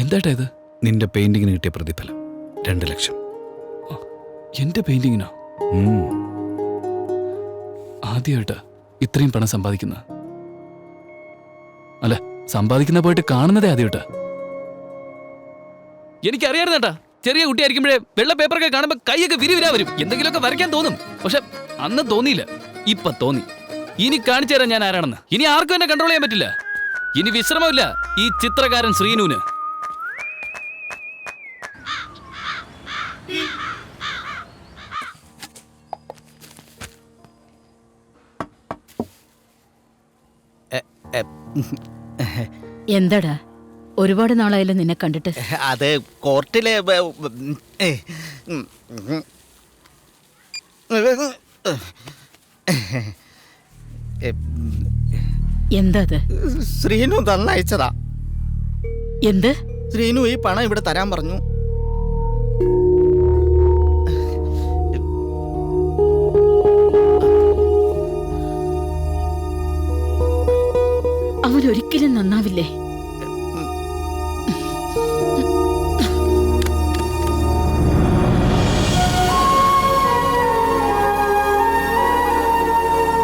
എന്താട്ടാ ഇത്? നിന്റെ പെയിന്റിങ്ങിന് കിട്ടിയ പ്രതിഫലം 2 ലക്ഷം. എന്റെ പെയിന്റിങ്ങിനോ? ആദ്യമായിട്ടാ ഇത്രയും പണം സമ്പാദിക്കുന്ന. അല്ല, സമ്പാദിക്കുന്ന പോയിട്ട് കാണുന്നതേ ആദ്യമായിട്ടാ. എനിക്കറിയായിരുന്നേട്ടാ, ചെറിയ കുട്ടിയായിരിക്കുമ്പോഴേ വെള്ള പേപ്പറൊക്കെ കാണുമ്പോ കൈയൊക്കെ വിരിവിരാ വരും, എന്തെങ്കിലുമൊക്കെ വരയ്ക്കാൻ തോന്നും. പക്ഷെ അന്ന് തോന്നിയില്ല, ഇപ്പൊ തോന്നി. ഇനി കാണിച്ചു തരാം ഞാൻ ആരാണെന്ന്. ഇനി ആർക്കും എന്നെ കൺട്രോൾ ചെയ്യാൻ പറ്റില്ല. ഇനി വിശ്രമമില്ല ഈ ചിത്രകാരൻ ശ്രീനുവിന്. എന്താടാ, ഒരുപാട് നാളായല്ലോ നിന്നെ കണ്ടിട്ട്. അത് കോർട്ടിലെ എന്താ അത്? ശ്രീനു തന്നയച്ചതാ. എന്ത്? ശ്രീനു ഈ പണം ഇവിടെ തരാൻ പറഞ്ഞു. അവൻ ഒരിക്കലും നന്നാവില്ലേ?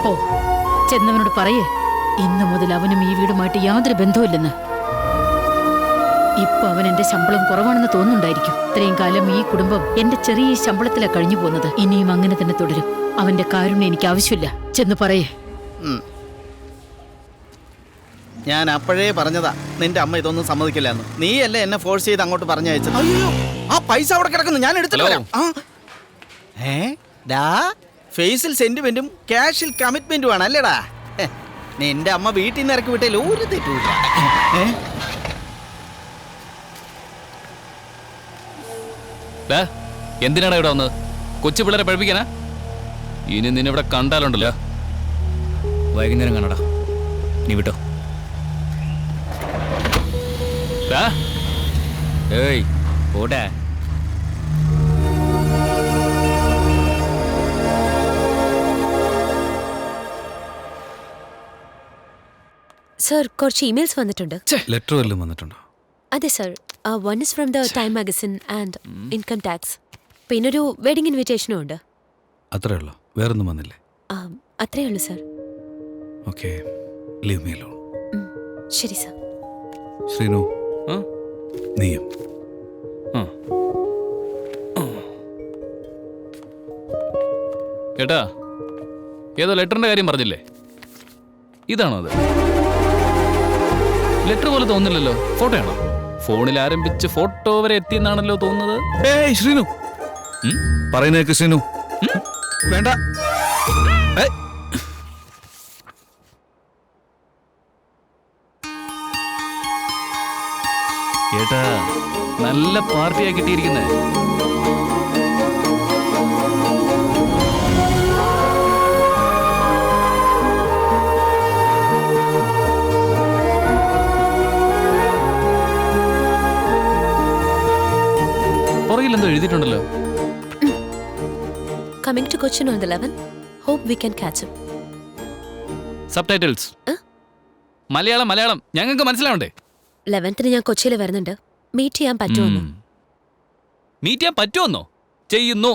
ഓ, ചെന്നവനോട് പറയേ, ഇന്നു മുതൽ അവനും ഈ വീടുമായിട്ട് യാതൊരു ബന്ധവുമില്ലെന്ന്. ഇപ്പൊ അവൻ എന്റെ ശമ്പളം കുറവാണെന്ന് തോന്നുന്നുണ്ടായിരിക്കും. ഇത്രയും കാലം ഈ കുടുംബം എന്റെ ചെറിയ ശമ്പളത്തിലാണ് കഴിഞ്ഞു പോകുന്നത്. ഇനിയും അങ്ങനെ തന്നെ തുടരും. അവന്റെ കാരുണ്യം എനിക്ക് ആവശ്യമില്ല. ചെന്ന് പറയേ. ഞാൻ അപ്പോഴേ പറഞ്ഞതാ നിന്റെ അമ്മ ഇതൊന്നും സമ്മതിക്കില്ല എന്ന്. നീയല്ലേ എന്നെ ഫോഴ്സ് ചെയ്ത് അങ്ങോട്ട് പറഞ്ഞയച്ചത്. അയ്യോ, ആ പൈസ അവിടെ കിടക്കുന്നു, ഞാൻ എടുത്തിട്ട് വരാം. ഫേസിൽ സെന്റിമെന്റും ക്യാഷിൽ കമ്മിറ്റ്മെന്റും ആണ് അല്ലേടാ. നിന്റെ അമ്മ വീട്ടിൽ നിന്ന് ഇറക്കി വിട്ടേൽ ഒരു തെറ്റുമില്ല. എന്തിനാണ് ഇവിടെ വന്നത്? കൊച്ചു പിള്ളേരെ പഠിപ്പിക്കാനാ? ഇനി നിന്നിവിടെ കണ്ടാലുണ്ടല്ലോ. വൈകുന്നേരം കാണടാ, നീ വിട്ടോ. ഏയ് ഓടാ. സർ, കുറച്ച് ഇമെയിൽസ് വന്നിട്ടുണ്ട്. ലെറ്റർ വല്ലതും വന്നിട്ടുണ്ടോ? അതെ sir, one is from the time magazine and income tax. പിന്നൊരു വെഡിങ് ഇൻവിറ്റേഷനും ഉണ്ട്. അത്രേ ഉള്ളൂ, വേറൊന്നും വന്നില്ലേ? അത്രേ ഉള്ളൂ sir. Okay, leave me alone. ശരി സർ. ശ്രീനു, നീയും. കേട്ടാ, ഏതോ ലെറ്ററിന്റെ കാര്യം പറഞ്ഞില്ലേ? ഇതാണോ അത്? ലെറ്റർ പോലെ തോന്നില്ലല്ലോ. ഫോട്ടോയാണോ? ഫോണിൽ ആരംഭിച്ച് ഫോട്ടോ വരെ എത്തിയെന്നാണല്ലോ തോന്നുന്നത്. ഏയ് ശ്രീനു, പറയുന്നേക്ക് ശ്രീനു. വേണ്ട. കേട്ടാ, നല്ല പാർട്ടിയാ കിട്ടിയിരിക്കുന്നേ. പുറകിലെന്തോ എഴുതിയിട്ടുണ്ടല്ലോ. Coming to Cochin on the 11th. Hope we can catch him. Subtitles Malayalam Malayalam ഞങ്ങൾക്ക് മനസ്സിലാവണ്ടേ? 11th ഞാൻ കൊച്ചിയിൽ വരുന്നുണ്ട്. മീറ്റ് ചെയ്യാൻ പറ്റുമോ? മീറ്റ് ചെയ്യാൻ പറ്റുമെന്നോ? ചെയ്യുന്നു.